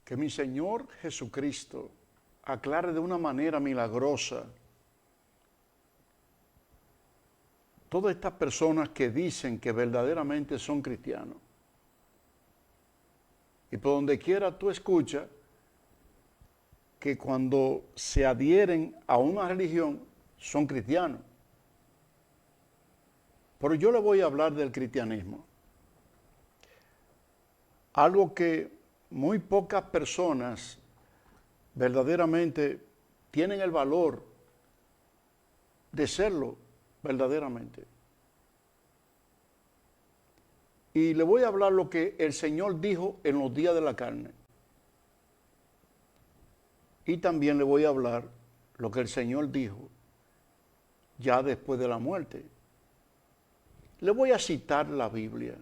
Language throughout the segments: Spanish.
Que mi Señor Jesucristo aclare de una manera milagrosa todas estas personas que dicen que verdaderamente son cristianos. Y por donde quiera tú escuchas que cuando se adhieren a una religión son cristianos. Pero yo le voy a hablar del cristianismo. Algo que muy pocas personas verdaderamente tienen el valor de serlo verdaderamente. Y le voy a hablar lo que el Señor dijo en los días de la carne. Y también le voy a hablar lo que el Señor dijo ya después de la muerte. Le voy a citar la Biblia.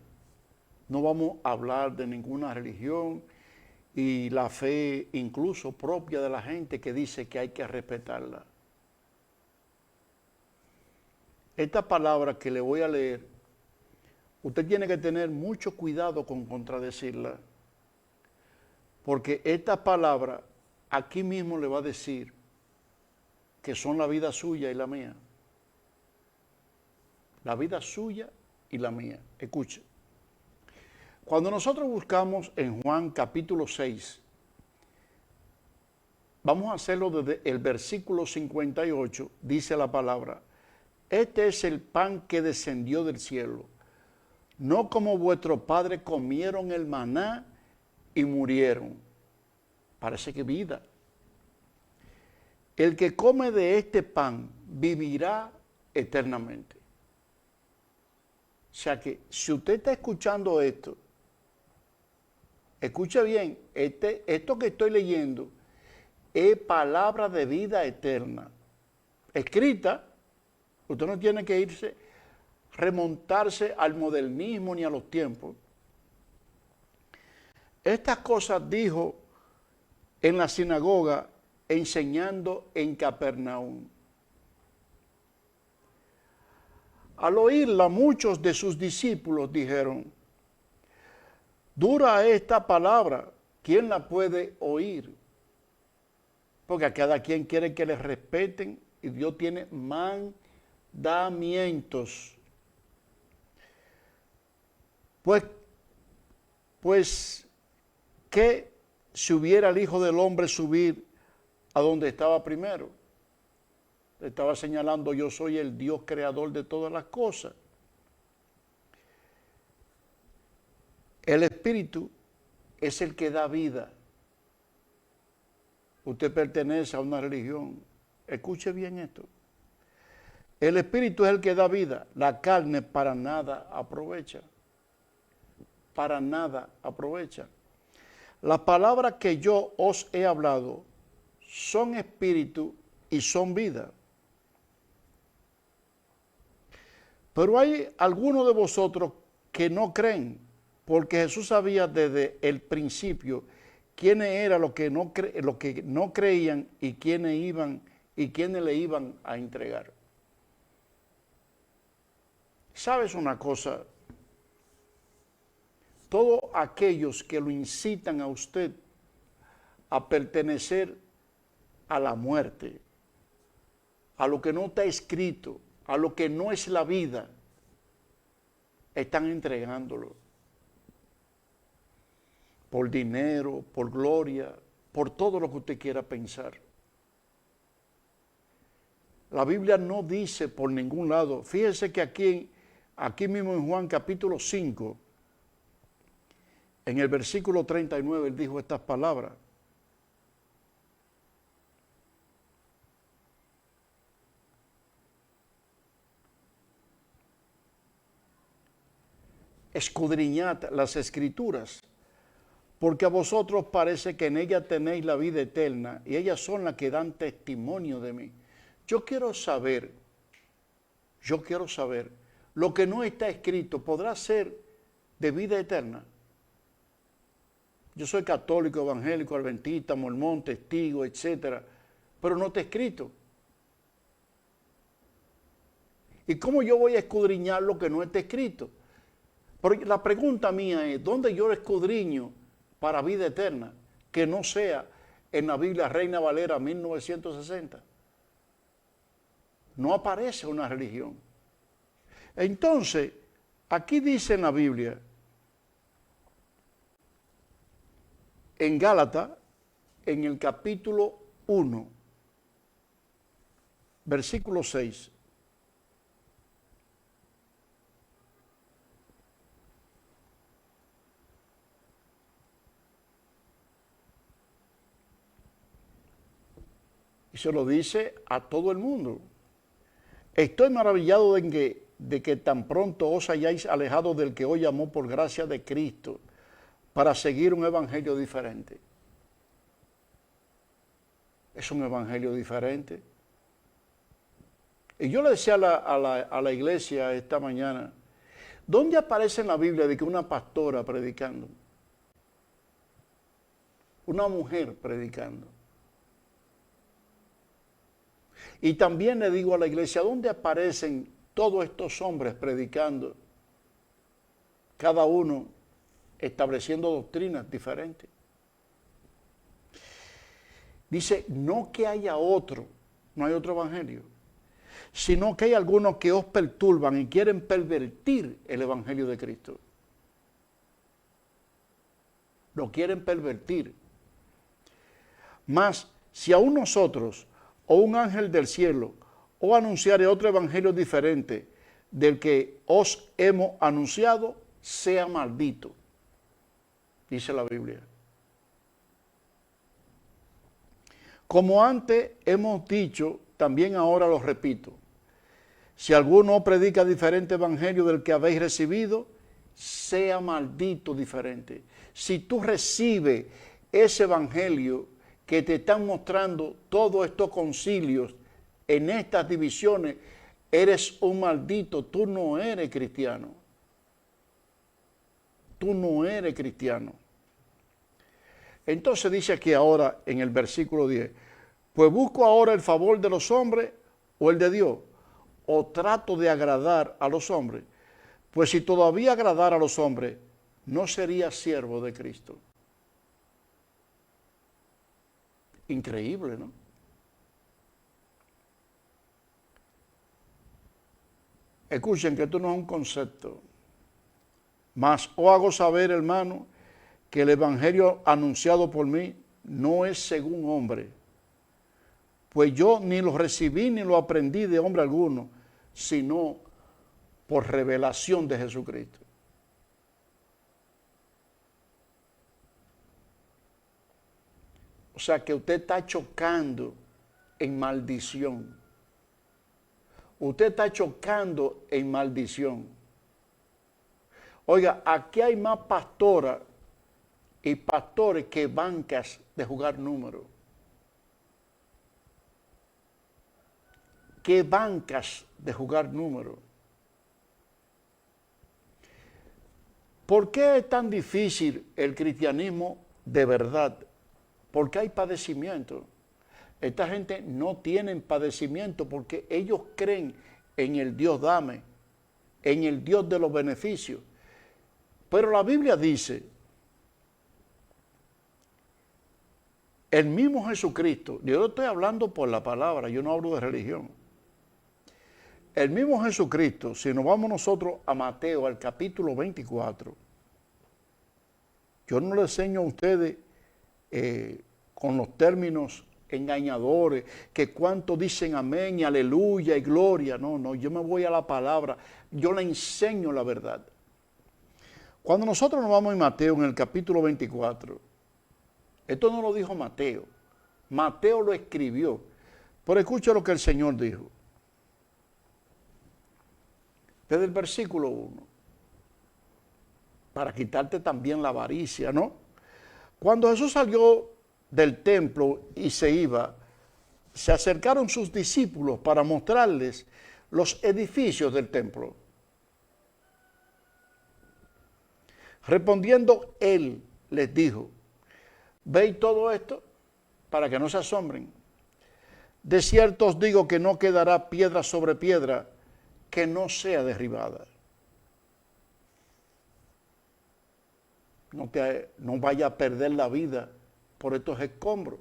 No vamos a hablar de ninguna religión y la fe incluso propia de la gente que dice que hay que respetarla. Esta palabra que le voy a leer, usted tiene que tener mucho cuidado con contradecirla, porque esta palabra aquí mismo le va a decir que son la vida suya y la mía. La vida suya y la mía. Escuche. Cuando nosotros buscamos en Juan capítulo 6, vamos a hacerlo desde el versículo 58, dice la palabra: este es el pan que descendió del cielo, no como vuestros padres comieron el maná y murieron. Parece que vida. El que come de este pan vivirá eternamente. O sea que si usted está escuchando esto, escuche bien, esto que estoy leyendo es palabra de vida eterna, escrita. Usted no tiene que remontarse al modernismo ni a los tiempos. Estas cosas dijo en la sinagoga enseñando en Capernaum. Al oírla, muchos de sus discípulos dijeron: dura esta palabra, ¿quién la puede oír? Porque a cada quien quiere que le respeten y Dios tiene mandamientos. Pues, ¿qué si hubiera el Hijo del Hombre subir a donde estaba primero? Le estaba señalando: yo soy el Dios creador de todas las cosas. El Espíritu es el que da vida. Usted pertenece a una religión. Escuche bien esto. El Espíritu es el que da vida. La carne para nada aprovecha. Para nada aprovecha. Las palabras que yo os he hablado son espíritu y son vida. Pero hay algunos de vosotros que no creen, porque Jesús sabía desde el principio quiénes eran los que no creían y quiénes le iban a entregar. ¿Sabes una cosa? Todos aquellos que lo incitan a usted a pertenecer a la muerte, a lo que no está escrito, a lo que no es la vida, están entregándolo. Por dinero, por gloria, por todo lo que usted quiera pensar. La Biblia no dice por ningún lado. Fíjese que aquí mismo en Juan capítulo 5, en el versículo 39, él dijo estas palabras. Escudriñad las Escrituras, porque a vosotros parece que en ellas tenéis la vida eterna, y ellas son las que dan testimonio de mí. Yo quiero saber, lo que no está escrito, ¿podrá ser de vida eterna? Yo soy católico, evangélico, adventista, mormón, testigo, etcétera, pero no está escrito. ¿Y cómo yo voy a escudriñar lo que no está escrito? Porque la pregunta mía es, ¿dónde yo escudriño para vida eterna? que no sea en la Biblia Reina Valera 1960. No aparece una religión. Entonces, aquí dice en la Biblia, en Gálatas, en el capítulo 1, versículo 6. Y se lo dice a todo el mundo. Estoy maravillado de que tan pronto os hayáis alejado del que os llamó por gracia de Cristo para seguir un evangelio diferente. Es un evangelio diferente. Y yo le decía a la iglesia esta mañana, ¿dónde aparece en la Biblia de que una pastora predicando? Una mujer predicando. Y también le digo a la iglesia, ¿dónde aparecen todos estos hombres predicando? Cada uno estableciendo doctrinas diferentes. Dice, no que haya otro, no hay otro evangelio, sino que hay algunos que os perturban y quieren pervertir el evangelio de Cristo. Lo quieren pervertir. Mas, si aún nosotros o un ángel del cielo os anunciare otro evangelio diferente del que os hemos anunciado, sea maldito, dice la Biblia. Como antes hemos dicho, también ahora lo repito, si alguno predica diferente evangelio del que habéis recibido, sea maldito diferente. Si tú recibes ese evangelio que te están mostrando todos estos concilios en estas divisiones, eres un maldito, tú no eres cristiano. Tú no eres cristiano. Entonces dice aquí ahora en el versículo 10, pues busco ahora el favor de los hombres o el de Dios, o trato de agradar a los hombres. Pues si todavía agradara a los hombres, no sería siervo de Cristo. Increíble, ¿no? Escuchen que esto no es un concepto. Mas os hago saber, hermano, que el evangelio anunciado por mí no es según hombre. Pues yo ni lo recibí ni lo aprendí de hombre alguno, sino por revelación de Jesucristo. O sea que usted está chocando en maldición. Usted está chocando en maldición. Oiga, aquí hay más pastoras y pastores que bancas de jugar números. ¿Qué bancas de jugar números? ¿Por qué es tan difícil el cristianismo de verdad? Porque hay padecimiento. Esta gente no tiene padecimiento porque ellos creen en el Dios dame, en el Dios de los beneficios. Pero la Biblia dice, el mismo Jesucristo, yo no estoy hablando por la palabra, yo no hablo de religión. El mismo Jesucristo, si nos vamos nosotros a Mateo, al capítulo 24, yo no le enseño a ustedes con los términos engañadores, que cuánto dicen amén y aleluya y gloria. No, no, yo me voy a la palabra, yo le enseño la verdad. Cuando nosotros nos vamos en Mateo, en el capítulo 24, esto no lo dijo Mateo, Mateo lo escribió, pero escucha lo que el Señor dijo. Desde el versículo 1, para quitarte también la avaricia, ¿no? Cuando Jesús salió del templo y se iba, se acercaron sus discípulos para mostrarles los edificios del templo. Respondiendo él, les dijo, ¿veis todo esto? Para que no se asombren. De cierto os digo que no quedará piedra sobre piedra que no sea derribada. No vaya a perder la vida por estos escombros.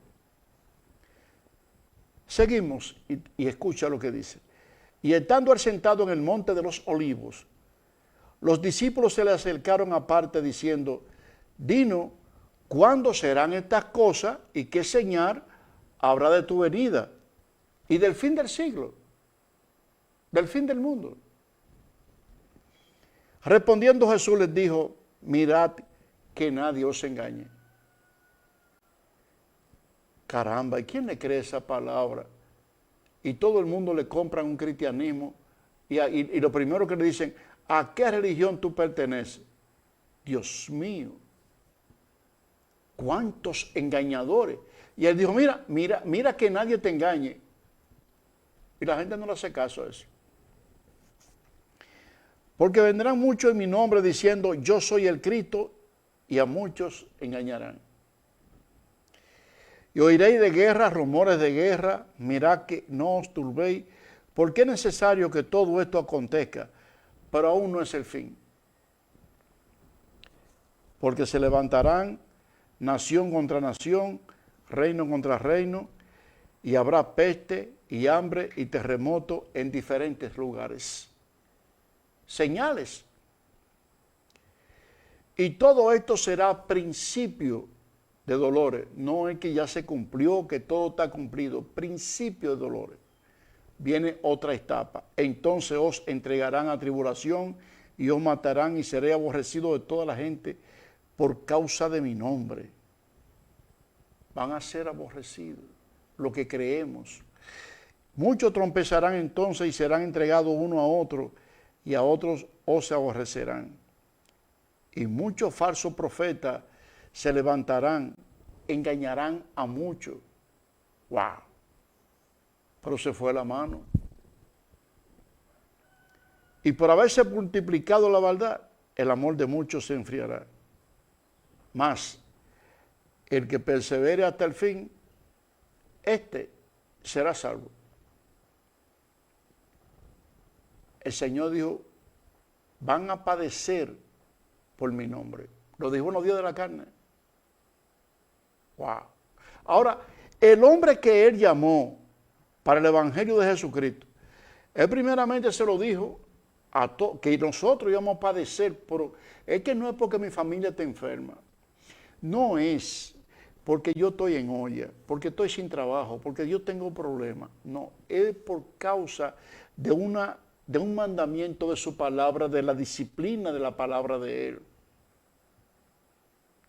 Seguimos y escucha lo que dice. Y estando él sentado en el monte de los olivos, los discípulos se le acercaron aparte diciendo, dinos, ¿cuándo serán estas cosas y qué señal habrá de tu venida y del fin del siglo, del fin del mundo? Respondiendo Jesús les dijo, mirad que nadie os engañe. Caramba, ¿y quién le cree esa palabra? Y todo el mundo le compra un cristianismo y lo primero que le dicen, ¿a qué religión tú perteneces? Dios mío, ¿cuántos engañadores? Y él dijo, mira que nadie te engañe. Y la gente no le hace caso a eso. Porque vendrán muchos en mi nombre diciendo, yo soy el Cristo, y a muchos engañarán. Y oiréis de guerra, rumores de guerra, mirad que no os turbéis, porque es necesario que todo esto acontezca, pero aún no es el fin. Porque se levantarán nación contra nación, reino contra reino, y habrá peste y hambre y terremoto en diferentes lugares. Señales. Y todo esto será principio de dolores. No es que ya se cumplió, que todo está cumplido. Principio de dolores. Viene otra etapa. Entonces os entregarán a tribulación y os matarán y seré aborrecido de toda la gente por causa de mi nombre. Van a ser aborrecidos, lo que creemos. Muchos trompezarán entonces y serán entregados uno a otro, y a otros os se aborrecerán. Y muchos falsos profetas se levantarán, engañarán a muchos. ¡Wow! Pero se fue la mano. Y por haberse multiplicado la maldad, el amor de muchos se enfriará. Mas el que persevere hasta el fin, este será salvo. El Señor dijo, van a padecer por mi nombre. Lo dijo en los días de la carne. Wow. Ahora, el hombre que él llamó para el evangelio de Jesucristo, él primeramente se lo dijo a todos, que nosotros íbamos a padecer, pero es que no es porque mi familia está enferma. No es porque yo estoy en olla, porque estoy sin trabajo, porque yo tengo problemas. No, es por causa de un mandamiento de su palabra, de la disciplina de la palabra de él.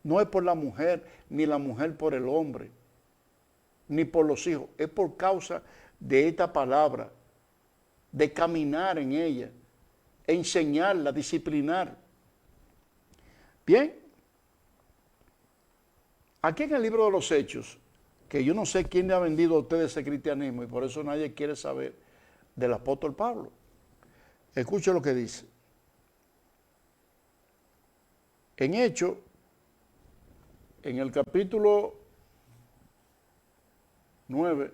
No es por la mujer, ni la mujer por el hombre, ni por los hijos. Es por causa de esta palabra, de caminar en ella, enseñarla, disciplinar. Bien, aquí en el libro de los Hechos, que yo no sé quién le ha vendido a ustedes ese cristianismo y por eso nadie quiere saber del apóstol Pablo. Escuche lo que dice. En Hechos, en el capítulo 9,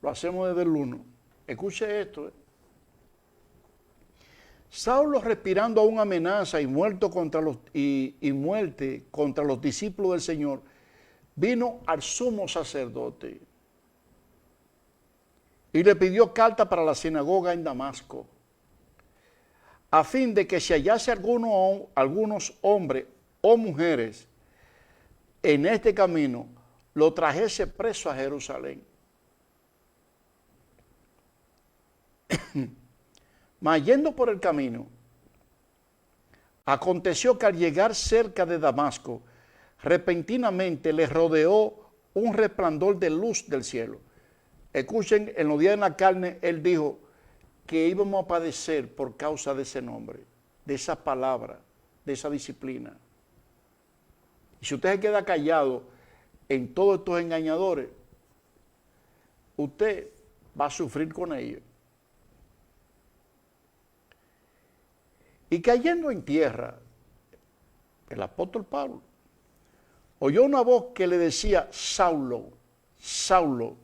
lo hacemos desde el 1. Escuche esto. Saulo, respirando aún amenaza y muerte contra los discípulos del Señor, vino al sumo sacerdote y le pidió carta para la sinagoga en Damasco, a fin de que si hallase algunos hombres o mujeres en este camino, lo trajese preso a Jerusalén. Mas yendo por el camino, aconteció que al llegar cerca de Damasco, repentinamente le rodeó un resplandor de luz del cielo. Escuchen, en los días de la carne, él dijo que íbamos a padecer por causa de ese nombre, de esa palabra, de esa disciplina. Y si usted se queda callado en todos estos engañadores, usted va a sufrir con ellos. Y cayendo en tierra, el apóstol Pablo oyó una voz que le decía, Saulo, Saulo,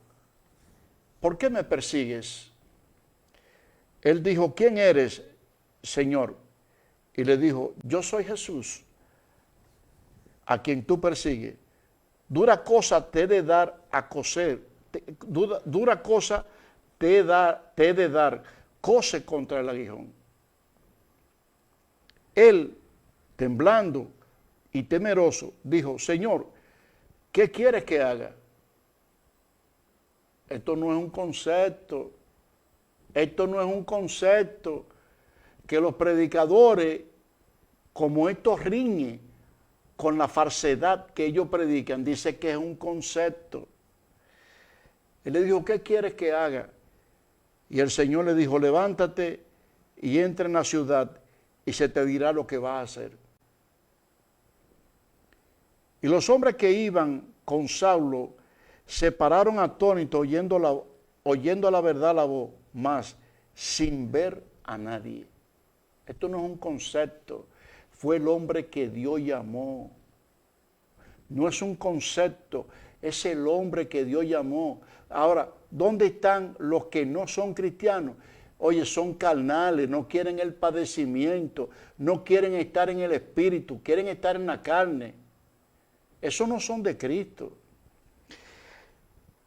¿por qué me persigues? Él dijo, ¿quién eres, Señor? Y le dijo, yo soy Jesús, a quien tú persigues, dura cosa te he de dar a coser, dura cosa te he de dar, cose contra el aguijón. Él, temblando y temeroso, dijo, Señor, ¿qué quieres que haga? Esto no es un concepto. Esto no es un concepto que los predicadores, como estos riñen con la falsedad que ellos predican, dice que es un concepto. Él le dijo, ¿qué quieres que haga? Y el Señor le dijo, levántate y entra en la ciudad y se te dirá lo que vas a hacer. Y los hombres que iban con Saulo se pararon atónitos oyendo la verdad la voz, mas sin ver a nadie. Esto no es un concepto, fue el hombre que Dios llamó. No es un concepto, es el hombre que Dios llamó. Ahora, ¿dónde están los que no son cristianos? Oye, son carnales, no quieren el padecimiento, no quieren estar en el espíritu, quieren estar en la carne. Esos no son de Cristo.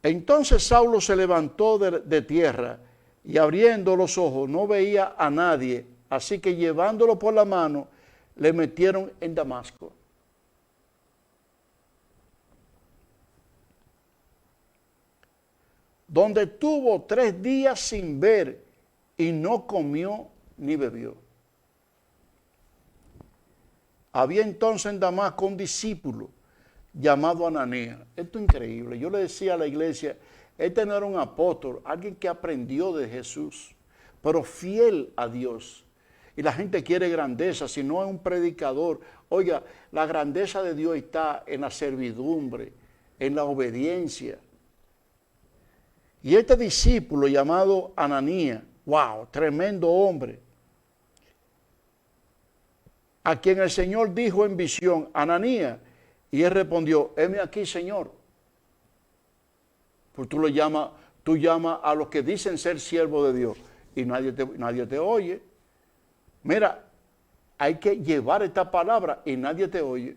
Entonces Saulo se levantó de tierra y abriendo los ojos no veía a nadie, así que llevándolo por la mano le metieron en Damasco. Donde estuvo 3 días sin ver y no comió ni bebió. Había entonces en Damasco un discípulo llamado Ananías. Esto es increíble. Yo le decía a la iglesia, este no era un apóstol, alguien que aprendió de Jesús, pero fiel a Dios. Y la gente quiere grandeza, si no es un predicador. Oiga, la grandeza de Dios está en la servidumbre, en la obediencia. Y este discípulo llamado Ananías, wow, tremendo hombre, a quien el Señor dijo en visión, Ananías, y él respondió, heme aquí, Señor. Pues tú llamas a los que dicen ser siervos de Dios y nadie te oye. Mira, hay que llevar esta palabra y nadie te oye.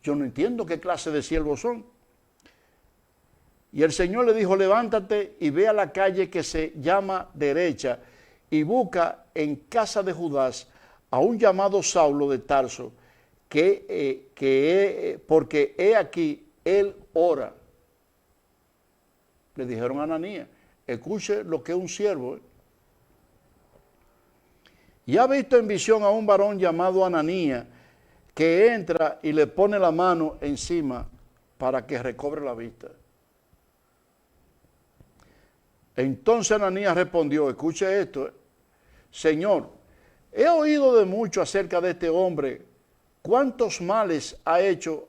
Yo no entiendo qué clase de siervos son. Y el Señor le dijo, levántate y ve a la calle que se llama derecha y busca en casa de Judas a un llamado Saulo de Tarso, porque he aquí, él ora. Le dijeron a Ananías, escuche lo que es un siervo. Y ha visto en visión a un varón llamado Ananías, que entra y le pone la mano encima para que recobre la vista. Entonces Ananías respondió, escuche esto, Señor, he oído de mucho acerca de este hombre, cuántos males ha hecho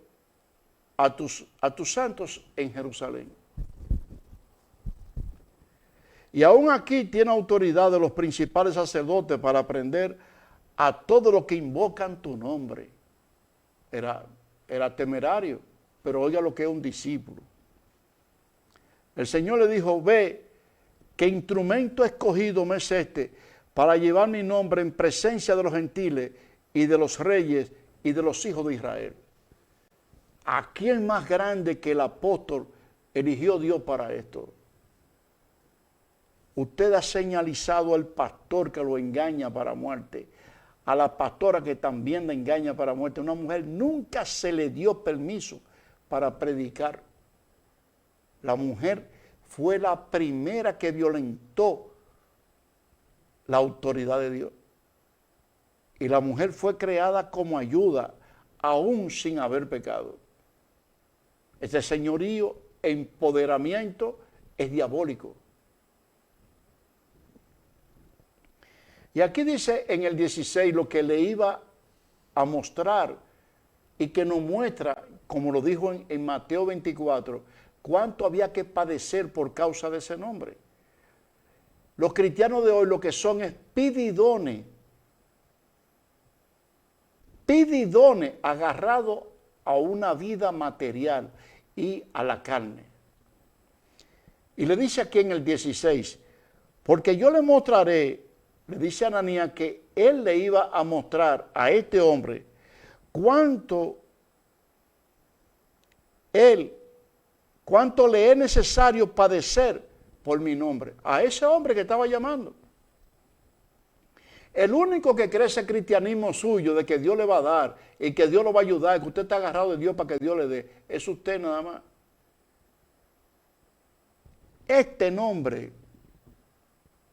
a tus santos en Jerusalén. Y aún aquí tiene autoridad de los principales sacerdotes para prender a todos los que invocan tu nombre. Era temerario, pero oiga lo que es un discípulo. El Señor le dijo, ve, ¿qué instrumento escogido me es este para llevar mi nombre en presencia de los gentiles y de los reyes y de los hijos de Israel? ¿A quién más grande que el apóstol eligió Dios para esto? Usted ha señalizado al pastor que lo engaña para muerte, a la pastora que también la engaña para muerte. Una mujer nunca se le dio permiso para predicar. La mujer fue la primera que violentó la autoridad de Dios. Y la mujer fue creada como ayuda, aún sin haber pecado. Ese señorío, empoderamiento, es diabólico. Y aquí dice en el 16 lo que le iba a mostrar y que nos muestra, como lo dijo en Mateo 24, cuánto había que padecer por causa de ese nombre. Los cristianos de hoy lo que son es pididones agarrados a una vida material y a la carne. Y le dice aquí en el 16, porque yo le mostraré, le dice a Ananías que él le iba a mostrar a este hombre cuánto Él, cuánto le es necesario padecer por mi nombre. A ese hombre que estaba llamando. El único que cree ese cristianismo suyo de que Dios le va a dar y que Dios lo va a ayudar, que usted está agarrado de Dios para que Dios le dé, es usted nada más. Este nombre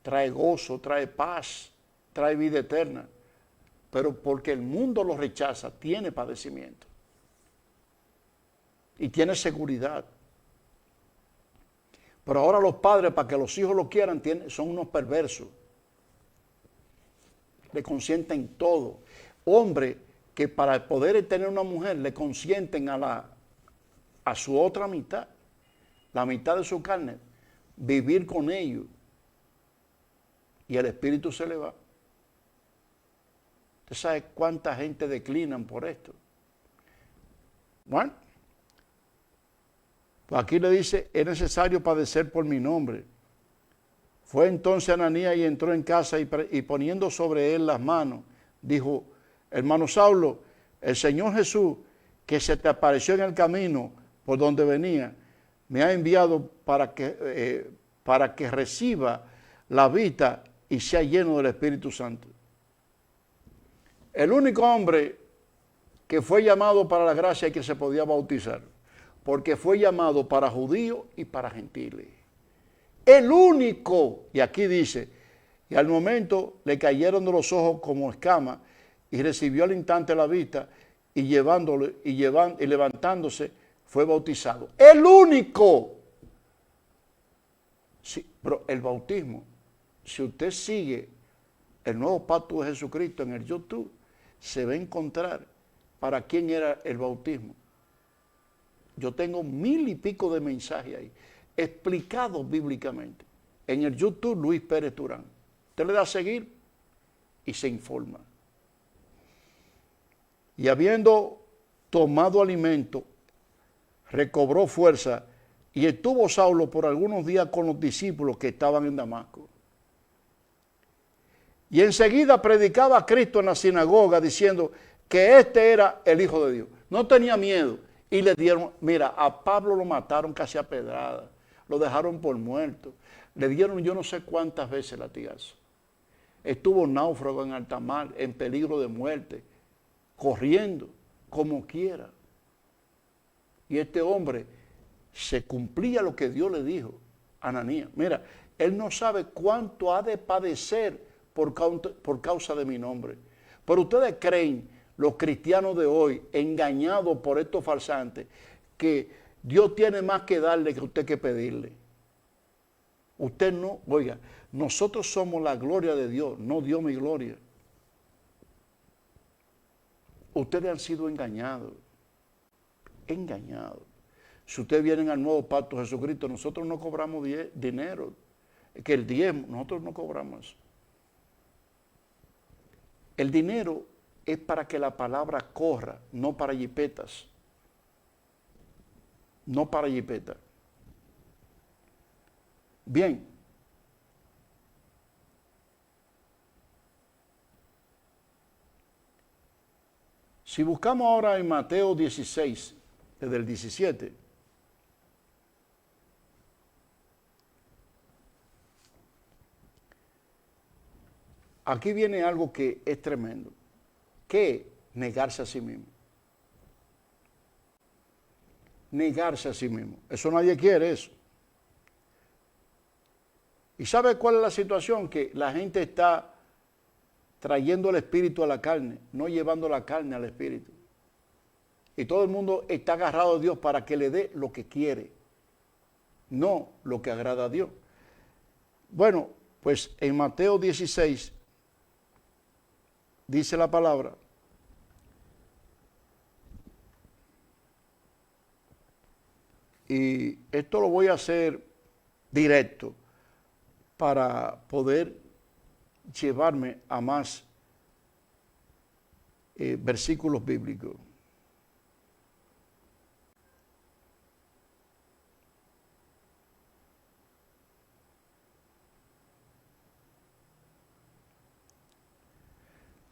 trae gozo, trae paz, trae vida eterna, pero porque el mundo lo rechaza, tiene padecimiento y tiene seguridad. Pero ahora los padres, para que los hijos lo quieran, son unos perversos. Le consienten todo. Hombres que para poder tener una mujer le consienten a su otra mitad, la mitad de su carne, vivir con ellos. Y el espíritu se le va. ¿Usted sabe cuánta gente declinan por esto? Bueno, pues aquí le dice, es necesario padecer por mi nombre. Fue entonces Ananías y entró en casa y poniendo sobre él las manos, dijo, hermano Saulo, el Señor Jesús, que se te apareció en el camino por donde venía, me ha enviado para que reciba la vista y sea lleno del Espíritu Santo. El único hombre que fue llamado para la gracia y que se podía bautizar, porque fue llamado para judíos y para gentiles. El único, y aquí dice, y al momento le cayeron de los ojos como escamas y recibió al instante la vista y levantándose fue bautizado. El único. Sí, pero el bautismo, si usted sigue el nuevo pacto de Jesucristo en el YouTube, se va a encontrar para quién era el bautismo. Yo tengo 1000 y pico de mensajes ahí, explicados bíblicamente. En el YouTube, Luis Pérez Turán. Usted le da a seguir y se informa. Y habiendo tomado alimento, recobró fuerza y estuvo Saulo por algunos días con los discípulos que estaban en Damasco. Y enseguida predicaba a Cristo en la sinagoga diciendo que este era el Hijo de Dios. No tenía miedo. Y le dieron, mira, a Pablo lo mataron casi a pedrada, lo dejaron por muerto. Le dieron yo no sé cuántas veces latigazo. Estuvo náufrago en alta mar, en peligro de muerte, corriendo, como quiera. Y este hombre se cumplía lo que Dios le dijo a Ananías. Mira, él no sabe cuánto ha de padecer por causa de mi nombre. Pero ustedes creen, los cristianos de hoy, engañados por estos farsantes, que Dios tiene más que darle que usted que pedirle. Usted no, oiga, nosotros somos la gloria de Dios, no Dios mi gloria. Ustedes han sido engañados, engañados. Si ustedes vienen al nuevo pacto de Jesucristo, nosotros no cobramos dinero, que el diezmo, nosotros no cobramos eso. El dinero es para que la palabra corra, no para jipetas. No para jipetas. Bien. Si buscamos ahora en Mateo 16, desde el 17, aquí viene algo que es tremendo. ¿Qué es negarse a sí mismo? Negarse a sí mismo. Eso nadie quiere eso. ¿Y sabe cuál es la situación? Que la gente está trayendo el espíritu a la carne, no llevando la carne al espíritu. Y todo el mundo está agarrado a Dios para que le dé lo que quiere, no lo que agrada a Dios. Bueno, pues en Mateo 16 dice la palabra, y esto lo voy a hacer directo para poder llevarme a más versículos bíblicos.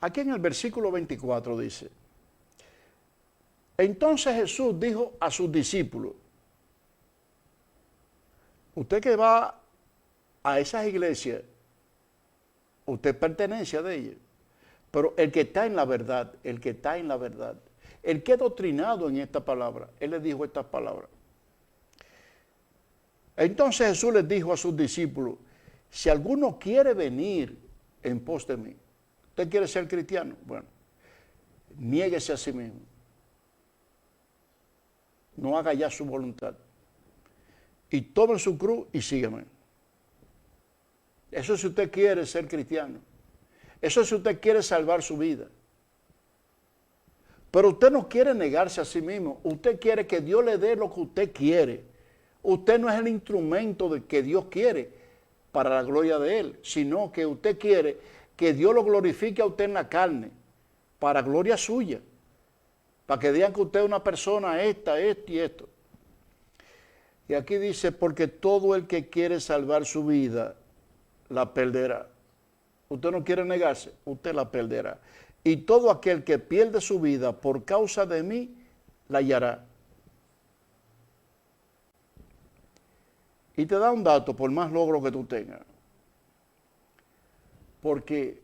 Aquí en el versículo 24 dice, Entonces Jesús dijo a sus discípulos, usted que va a esas iglesias, usted pertenece a ellas, pero el que está en la verdad, el que está en la verdad, el que es doctrinado en esta palabra, él les dijo estas palabras. Entonces Jesús les dijo a sus discípulos, si alguno quiere venir en pos de mí, ¿usted quiere ser cristiano? Bueno, niéguese a sí mismo. No haga ya su voluntad. Y tome su cruz y sígueme. Eso si usted quiere ser cristiano. Eso si usted quiere salvar su vida. Pero usted no quiere negarse a sí mismo. Usted quiere que Dios le dé lo que usted quiere. Usted no es el instrumento de que Dios quiere para la gloria de Él, sino que usted quiere que Dios lo glorifique a usted en la carne, para gloria suya, para que digan que usted es una persona esto y esto. Y aquí dice, porque todo el que quiere salvar su vida, la perderá. Usted no quiere negarse, usted la perderá. Y todo aquel que pierde su vida por causa de mí, la hallará. Y te da un dato, por más logro que tú tengas. Porque,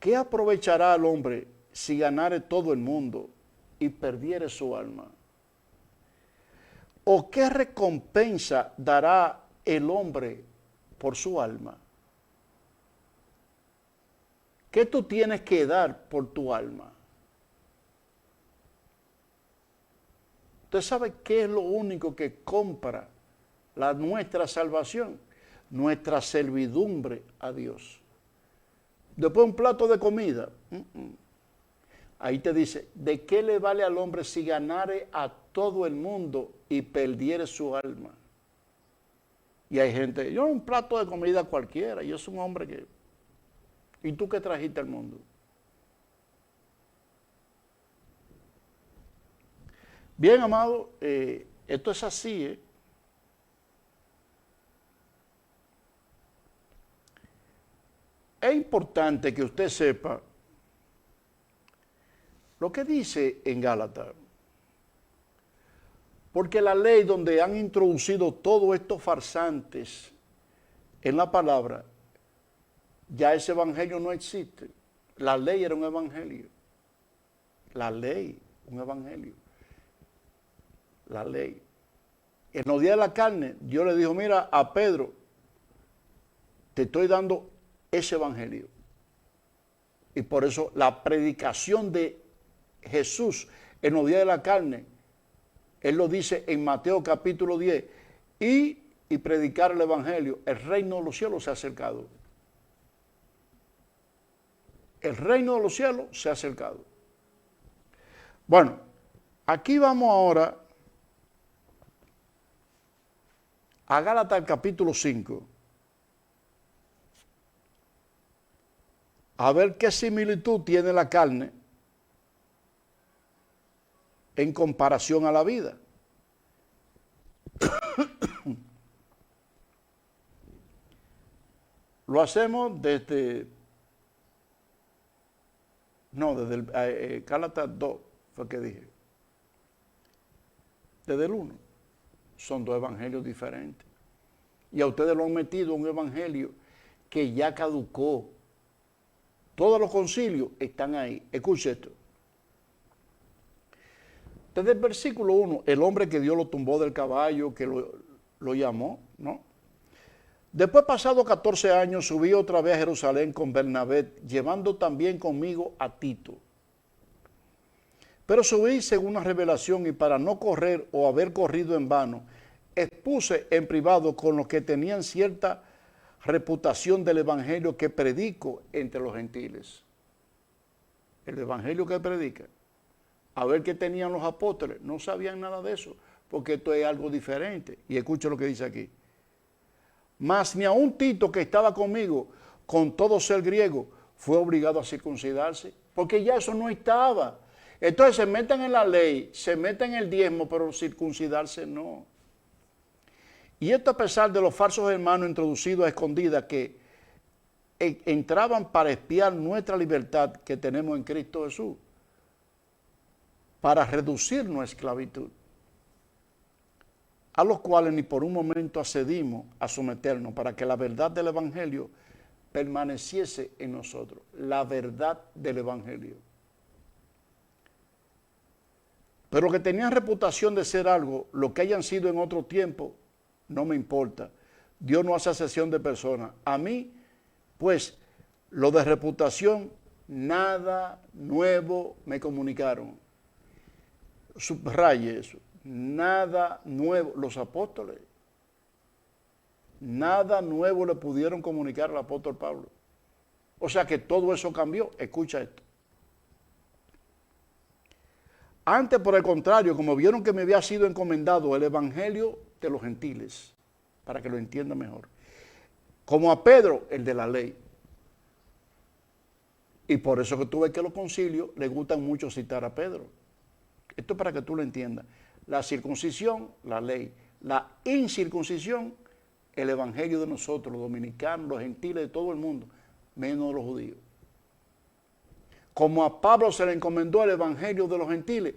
¿qué aprovechará al hombre si ganare todo el mundo y perdiere su alma? ¿O qué recompensa dará el hombre por su alma? ¿Qué tú tienes que dar por tu alma? ¿Usted sabe qué es lo único que compra nuestra salvación? Nuestra servidumbre a Dios. Después un plato de comida. Ahí te dice, ¿de qué le vale al hombre si ganare a todo el mundo y perdiere su alma? Y hay gente, yo un plato de comida cualquiera, yo soy un hombre que... ¿Y tú qué trajiste al mundo? Bien, amado, esto es así, Es importante que usted sepa lo que dice en Gálatas. Porque la ley donde han introducido todos estos farsantes en la palabra, ya ese evangelio no existe. La ley era un evangelio. La ley, un evangelio. La ley. En los días de la carne, Dios le dijo, mira, a Pedro, te estoy dando ese evangelio. Y por eso la predicación de Jesús en los días de la carne, Él lo dice en Mateo capítulo 10, y predicar el evangelio, el reino de los cielos se ha acercado. El reino de los cielos se ha acercado. Bueno, aquí vamos ahora a Gálatas capítulo 5. A ver qué similitud tiene la carne en comparación a la vida. Lo hacemos desde el Gálatas 2, fue que dije. Desde el 1. Son dos evangelios diferentes. Y a ustedes lo han metido un evangelio que ya caducó. Todos los concilios están ahí. Escuche esto. Desde el versículo 1, el hombre que Dios lo tumbó del caballo, que lo llamó, ¿no? Después, pasado 14 años, subí otra vez a Jerusalén con Bernabé, llevando también conmigo a Tito. Pero subí según una revelación y para no correr o haber corrido en vano, expuse en privado con los que tenían cierta reputación del evangelio que predico entre los gentiles. El evangelio que predica. A ver qué tenían los apóstoles. No sabían nada de eso, porque esto es algo diferente. Y escucha lo que dice aquí. Mas ni aun Tito, que estaba conmigo, con todo ser griego, fue obligado a circuncidarse, porque ya eso no estaba. Entonces se meten en la ley, se meten en el diezmo, pero circuncidarse no. Y esto a pesar de los falsos hermanos introducidos a escondidas que entraban para espiar nuestra libertad que tenemos en Cristo Jesús. para reducirnos a esclavitud, a los cuales ni por un momento accedimos a someternos para que la verdad del Evangelio permaneciese en nosotros. La verdad del Evangelio. Pero que tenían reputación de ser algo, lo que hayan sido en otro tiempo, no me importa. Dios no hace acepción de personas. A mí, pues, lo de reputación, nada nuevo me comunicaron. Subraye eso. Nada nuevo. Los apóstoles, nada nuevo le pudieron comunicar al apóstol Pablo. O sea que todo eso cambió. Escucha esto. Antes, por el contrario, como vieron que me había sido encomendado el evangelio de los gentiles, para que lo entienda mejor, como a Pedro, el de la ley. Y por eso que tú ves que los concilios les gustan mucho citar a Pedro. Esto es para que tú lo entiendas. La circuncisión, la ley. La incircuncisión, el evangelio de nosotros, los dominicanos, los gentiles, de todo el mundo, menos los judíos. Como a Pablo se le encomendó el evangelio de los gentiles,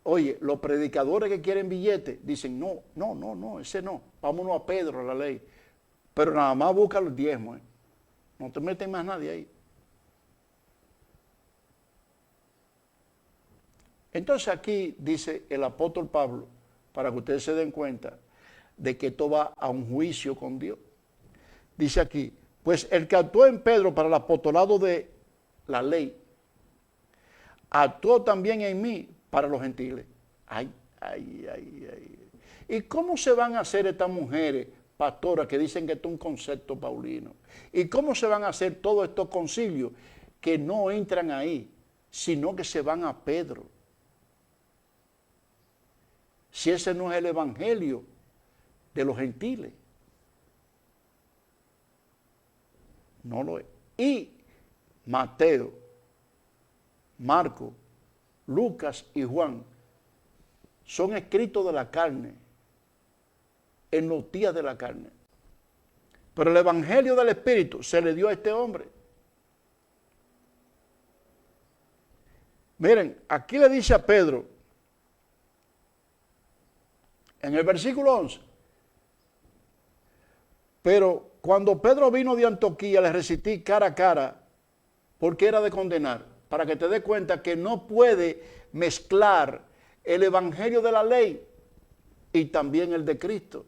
oye, los predicadores que quieren billetes dicen, no, ese no, vámonos a Pedro, a la ley. Pero nada más busca los diezmos, no te meten más nadie ahí. Entonces aquí dice el apóstol Pablo, para que ustedes se den cuenta de que esto va a un juicio con Dios. Dice aquí, pues el que actuó en Pedro para el apostolado de la ley, actuó también en mí para los gentiles. Ay. ¿Y cómo se van a hacer estas mujeres, pastoras, que dicen que esto es un concepto paulino? ¿Y cómo se van a hacer todos estos concilios que no entran ahí, sino que se van a Pedro? Si ese no es el evangelio de los gentiles. No lo es. Y Mateo, Marcos, Lucas y Juan son escritos de la carne, en los días de la carne. Pero el evangelio del Espíritu se le dio a este hombre. Miren, aquí le dice a Pedro, en el versículo 11, pero cuando Pedro vino de Antioquía le resistí cara a cara porque era de condenar, para que te des cuenta que no puede mezclar el evangelio de la ley y también el de Cristo.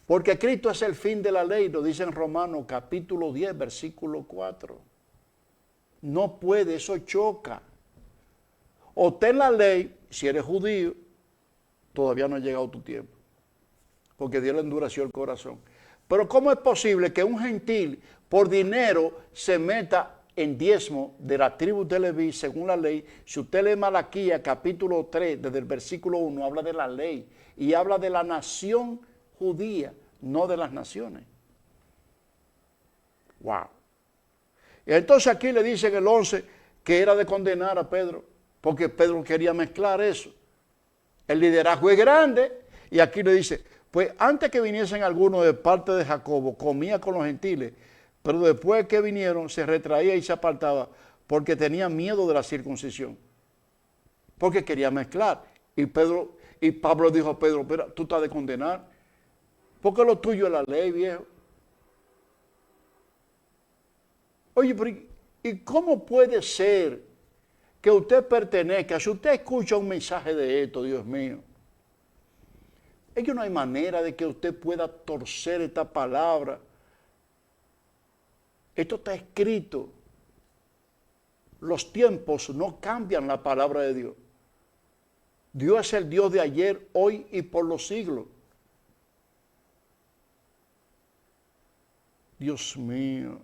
Porque Cristo es el fin de la ley, lo dice en Romanos capítulo 10, versículo 4. No puede, eso choca. O ten la ley, si eres judío, todavía no ha llegado tu tiempo, porque Dios le endureció el corazón. Pero ¿cómo es posible que un gentil por dinero se meta en diezmo de la tribu de Leví según la ley? Si usted lee Malaquías capítulo 3, desde el versículo 1, habla de la ley y habla de la nación judía, no de las naciones. Wow. Y entonces aquí le dice en el 11 que era de condenar a Pedro, porque Pedro quería mezclar eso. El liderazgo es grande, y aquí le dice, pues antes que viniesen algunos de parte de Jacobo, comía con los gentiles, pero después que vinieron se retraía y se apartaba, porque tenía miedo de la circuncisión, porque quería mezclar. Y Pablo dijo a Pedro, pero tú estás de condenar, porque lo tuyo es la ley, viejo. Oye, pero ¿y cómo puede ser que usted pertenezca? Si usted escucha un mensaje de esto, Dios mío, es que no hay manera de que usted pueda torcer esta palabra. Esto está escrito. Los tiempos no cambian la palabra de Dios. Dios es el Dios de ayer, hoy y por los siglos. Dios mío.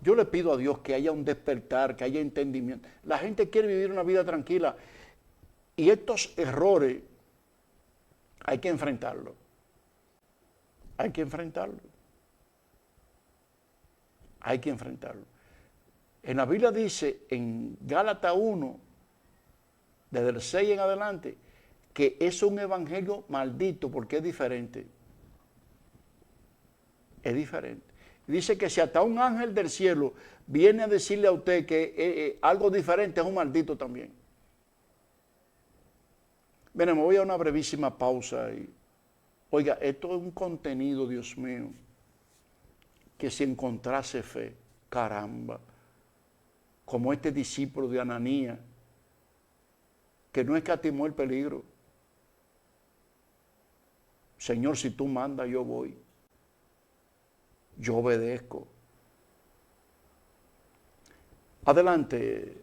Yo le pido a Dios que haya un despertar, que haya entendimiento. La gente quiere vivir una vida tranquila y estos errores hay que enfrentarlos. Hay que enfrentarlos. Hay que enfrentarlo. En la Biblia dice, en Gálatas 1, desde el 6 en adelante, que es un evangelio maldito porque es diferente. Es diferente. Dice que si hasta un ángel del cielo viene a decirle a usted que algo diferente, es un maldito también. Miren, me voy a una brevísima pausa y, oiga, esto es un contenido, Dios mío, que si encontrase fe, caramba, como este discípulo de Ananías, que no escatimó el peligro. Señor, si tú mandas, yo voy. Yo obedezco. Adelante,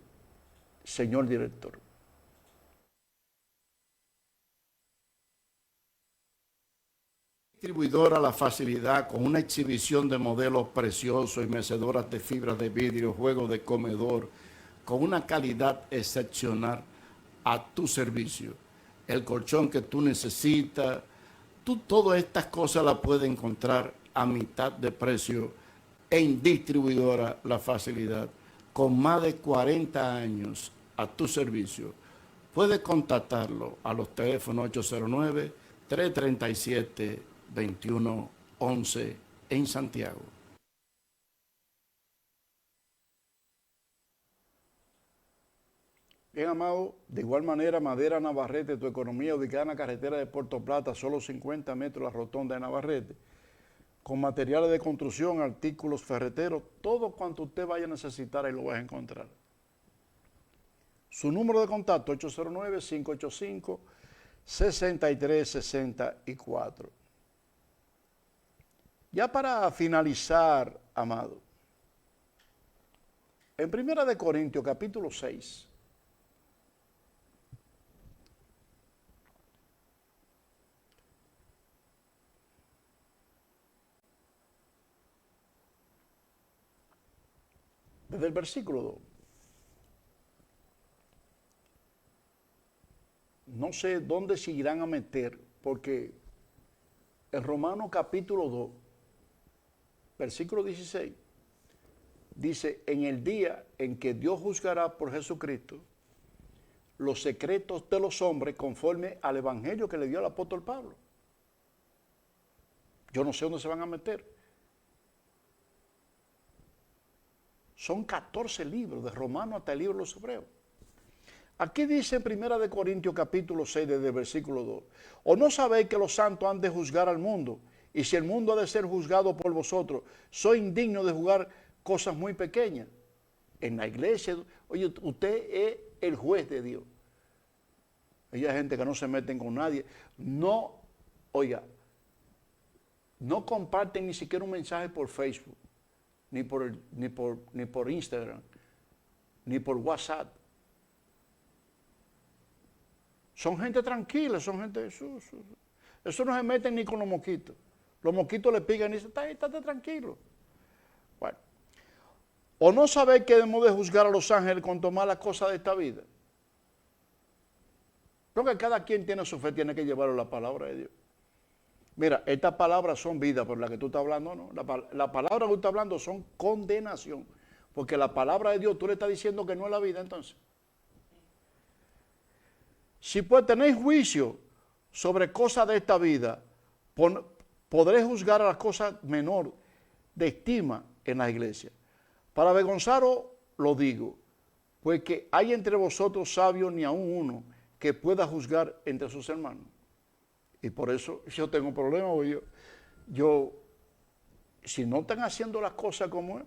señor director. Distribuidora La Facilidad, con una exhibición de modelos preciosos y mecedoras de fibra de vidrio, juegos de comedor, con una calidad excepcional a tu servicio. El colchón que tú necesitas, todas estas cosas las puedes encontrar a mitad de precio en Distribuidora La Facilidad, con más de 40 años a tu servicio. Puedes contactarlo a los teléfonos 809-337-2111 en Santiago. Bien, amado, de igual manera, Madera Navarrete, tu economía ubicada en la carretera de Puerto Plata, solo 50 metros la rotonda de Navarrete, con materiales de construcción, artículos ferreteros, todo cuanto usted vaya a necesitar, ahí lo vas a encontrar. Su número de contacto, 809-585-6364. Ya para finalizar, amado, en 1 Corintios capítulo 6, desde el versículo 2. No sé dónde se irán a meter, porque en Romanos capítulo 2, versículo 16, dice, en el día en que Dios juzgará por Jesucristo los secretos de los hombres conforme al evangelio que le dio el apóstol Pablo. Yo no sé dónde se van a meter. Son 14 libros, de Romanos hasta el libro de los Hebreos. Aquí dice en 1 Corintios capítulo 6, desde el versículo 2, ¿o no sabéis que los santos han de juzgar al mundo? Y si el mundo ha de ser juzgado por vosotros, soy indigno de juzgar cosas muy pequeñas. En la iglesia, oye, usted es el juez de Dios. Hay gente que no se meten con nadie. No, oiga, no comparten ni siquiera un mensaje por Facebook, ni por Instagram, ni por WhatsApp. Son gente tranquila, son gente... Eso no se meten ni con los mosquitos. Los mosquitos le pican y dicen, estate tranquilo. Bueno. ¿O no sabéis que debemos de juzgar a los ángeles con tomar las cosas de esta vida? Porque cada quien tiene su fe, tiene que llevarlo la palabra de Dios. Mira, estas palabras son vida, por la que tú estás hablando, no. La palabra que tú estás hablando son condenación. Porque la palabra de Dios, tú le estás diciendo que no es la vida, entonces. Si pues tenéis juicio sobre cosas de esta vida, podréis juzgar a las cosas menor de estima en la iglesia. Para avergonzaros lo digo, pues que hay entre vosotros sabios ni aun uno que pueda juzgar entre sus hermanos. Y por eso yo tengo problemas, yo si no están haciendo las cosas como es,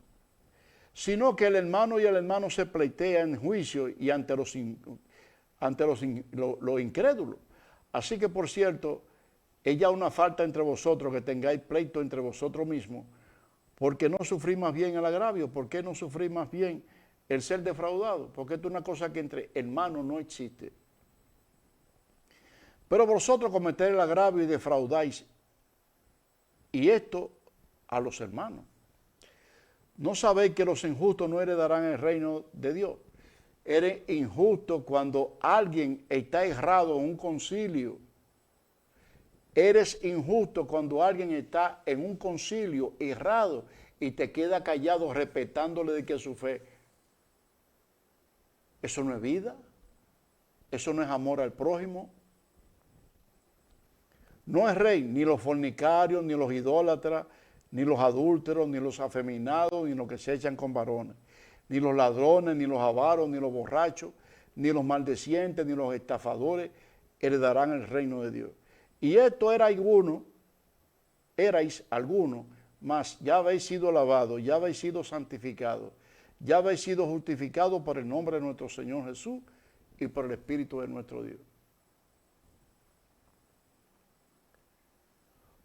sino que el hermano y el hermano se pleitean en juicio y ante los incrédulos. Así que, por cierto, es ya una falta entre vosotros que tengáis pleito entre vosotros mismos, porque no sufrís más bien el agravio, ¿por qué no sufrís más bien el ser defraudado? Porque esto es una cosa que entre hermanos no existe. Pero vosotros cometéis el agravio y defraudáis, y esto a los hermanos. ¿No sabéis que los injustos no heredarán el reino de Dios? Eres injusto cuando alguien está errado en un concilio. Eres injusto cuando alguien está en un concilio errado y te queda callado respetándole de que su fe. Eso no es vida. Eso no es amor al prójimo. No es rey ni los fornicarios, ni los idólatras, ni los adúlteros, ni los afeminados, ni los que se echan con varones, ni los ladrones, ni los avaros, ni los borrachos, ni los maldecientes, ni los estafadores heredarán el reino de Dios. Y esto erais algunos, mas ya habéis sido lavados, ya habéis sido santificados, ya habéis sido justificados por el nombre de nuestro Señor Jesús y por el Espíritu de nuestro Dios.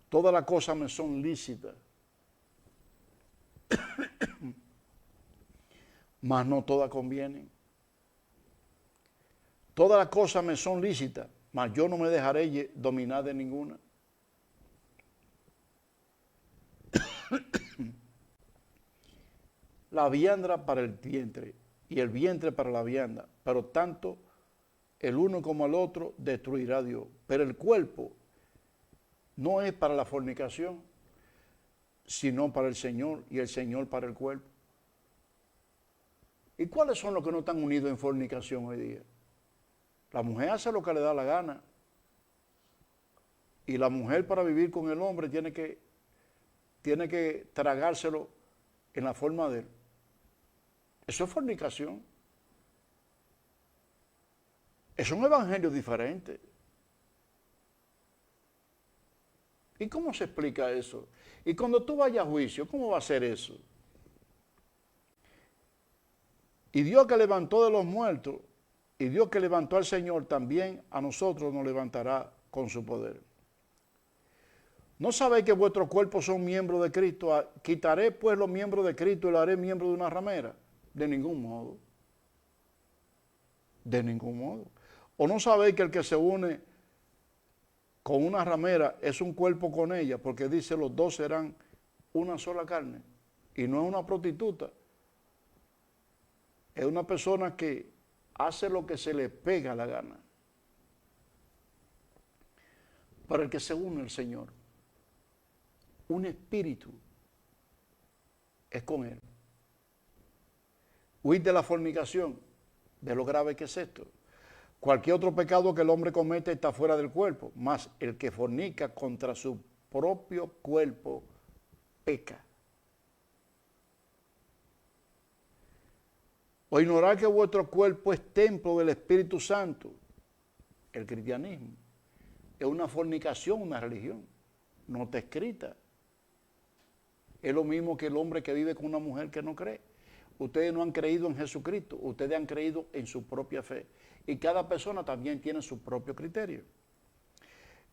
Todas las cosas me son lícitas, mas no todas convienen. Todas las cosas me son lícitas, mas yo no me dejaré dominar de ninguna. La vianda para el vientre y el vientre para la vianda, pero tanto el uno como el otro destruirá Dios. Pero el cuerpo no es para la fornicación, sino para el Señor y el Señor para el cuerpo. ¿Y cuáles son los que no están unidos en fornicación hoy día? La mujer hace lo que le da la gana. Y la mujer para vivir con el hombre tiene que tragárselo en la forma de él. Eso es fornicación. Es un evangelio diferente. ¿Y cómo se explica eso? Y cuando tú vayas a juicio, ¿cómo va a ser eso? Y Dios que levantó de los muertos, y Dios que levantó al Señor, también a nosotros nos levantará con su poder. ¿No sabéis que vuestros cuerpos son miembros de Cristo? ¿Quitaré pues los miembros de Cristo y lo haré miembro de una ramera? De ningún modo. De ningún modo. ¿O no sabéis que el que se une con una ramera es un cuerpo con ella? Porque dice los dos serán una sola carne. Y no es una prostituta. Es una persona que hace lo que se le pega la gana. Para el que se une al Señor, un espíritu es con Él. Huid de la fornicación, de lo grave que es esto. Cualquier otro pecado que el hombre comete está fuera del cuerpo, mas el que fornica contra su propio cuerpo peca. O ignorar que vuestro cuerpo es templo del Espíritu Santo. El cristianismo es una fornicación, una religión, no está escrita. Es lo mismo que el hombre que vive con una mujer que no cree. Ustedes no han creído en Jesucristo, ustedes han creído en su propia fe. Y cada persona también tiene su propio criterio.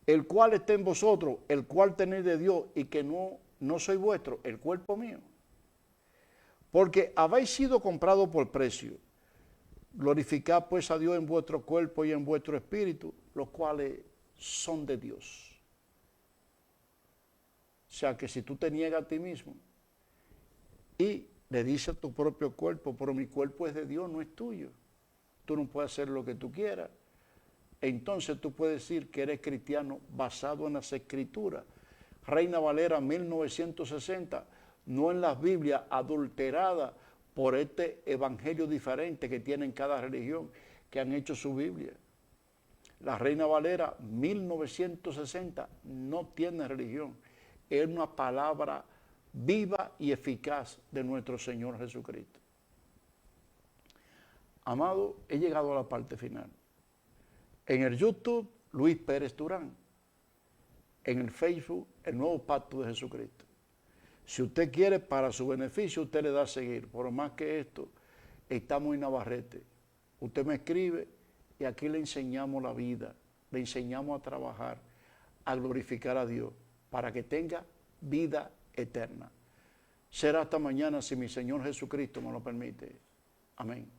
El cual está en vosotros, el cual tenéis de Dios y que no soy vuestro, el cuerpo mío. Porque habéis sido comprados por precio. Glorificad pues a Dios en vuestro cuerpo y en vuestro espíritu, los cuales son de Dios. O sea que si tú te niegas a ti mismo y le dices a tu propio cuerpo, pero mi cuerpo es de Dios, no es tuyo. Tú no puedes hacer lo que tú quieras. Entonces tú puedes decir que eres cristiano basado en las Escrituras. Reina Valera 1960, no en las Biblias adulteradas por este evangelio diferente que tienen cada religión, que han hecho su Biblia. La Reina Valera 1960 no tiene religión. Es una palabra viva y eficaz de nuestro Señor Jesucristo. Amado, he llegado a la parte final. En el YouTube, Luis Pérez Durán. En el Facebook, el Nuevo Pacto de Jesucristo. Si usted quiere, para su beneficio, usted le da a seguir. Por más que esto, estamos en Navarrete. Usted me escribe y aquí le enseñamos la vida, le enseñamos a trabajar, a glorificar a Dios, para que tenga vida eterna. Será hasta mañana si mi Señor Jesucristo me lo permite. Amén.